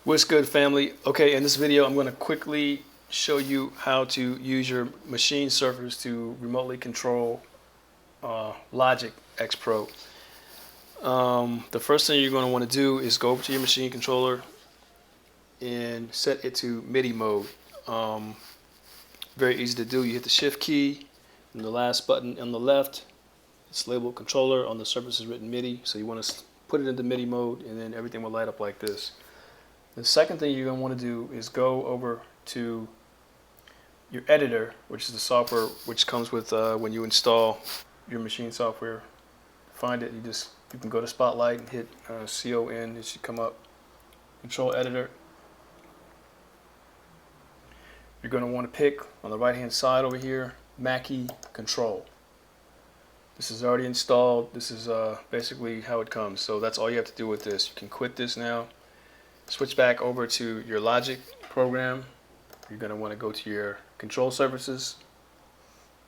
What's good, family? Okay, in this video I'm going to quickly show you how to use your machine surfers to remotely control Logic X Pro. The first thing you're going to want to do is go over to your machine controller and set it to MIDI mode. Very easy to do. You hit the shift key and the last button on the left, it's labeled controller. On the surface is written MIDI, so you want to put it into MIDI mode and then everything will light up like this. The second thing you're going to want to do is go over to your editor, which is the software which comes with when you install your machine software. Find it, you can go to Spotlight and hit CON. It should come up. Control Editor. You're going to want to pick on the right hand side over here, Mackie Control. This is already installed. This is basically how it comes. So that's all you have to do with this. You can quit this now. Switch back over to your Logic program. You're going to want to go to your control surfaces,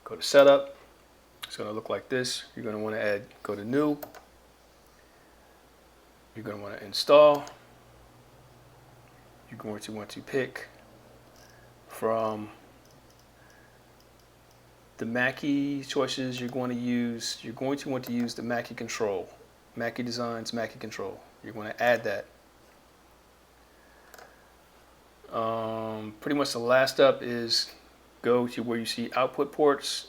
go to setup. It's going to look like this. You're going to want to go to new. You're going to want to install. You're going to want to pick from the Mackie choices you're going to want to use the Mackie Control. Mackie Designs, Mackie Control. You're going to add that. Pretty much the last step is go to where you see output ports.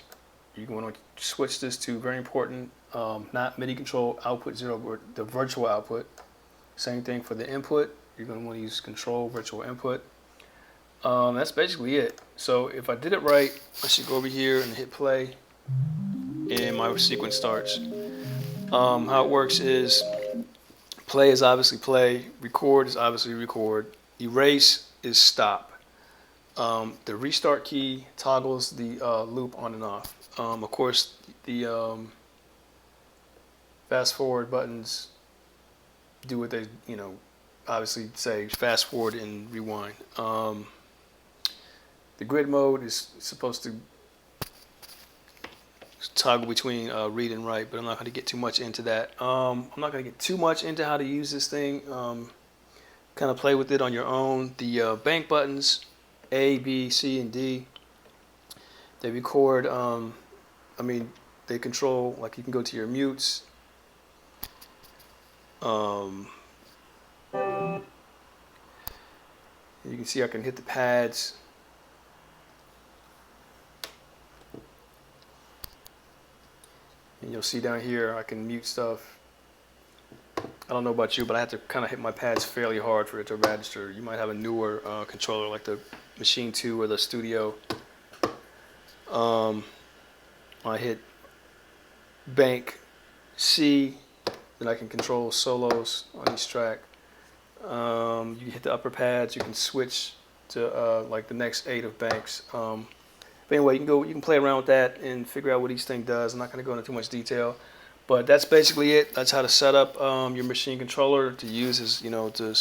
You're going to switch this to, very important, not MIDI control output 0, but the virtual output. Same thing for the input. You're going to want to use control virtual input. That's basically it. So if I did it right, I should go over here and hit play and my sequence starts. How it works is play is obviously play, record is obviously record, erase is stop. The restart key toggles the loop on and off. Of course, the fast forward buttons do what they, obviously say fast forward and rewind. The grid mode is supposed to toggle between read and write, but I'm not going to get too much into that. I'm not going to get too much into how to use this thing. Kind of play with it on your own. The bank buttons, A, B, C, and D, they record, they control, like you can go to your mutes. You can see I can hit the pads. And you'll see down here I can mute stuff. I don't know about you, but I have to kind of hit my pads fairly hard for it to register. You might have a newer controller like the Maschine 2 or the Studio. I hit bank C, then I can control solos on each track. You hit the upper pads, you can switch to like the next 8 of banks. But anyway, you can play around with that and figure out what each thing does. I'm not going to go into too much detail. But that's basically it. That's how to set up your machine controller to use to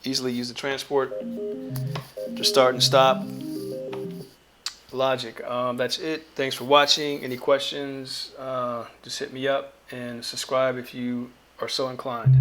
easily use the transport to start and stop Logic. That's it. Thanks for watching. Any questions, just hit me up and subscribe if you are so inclined.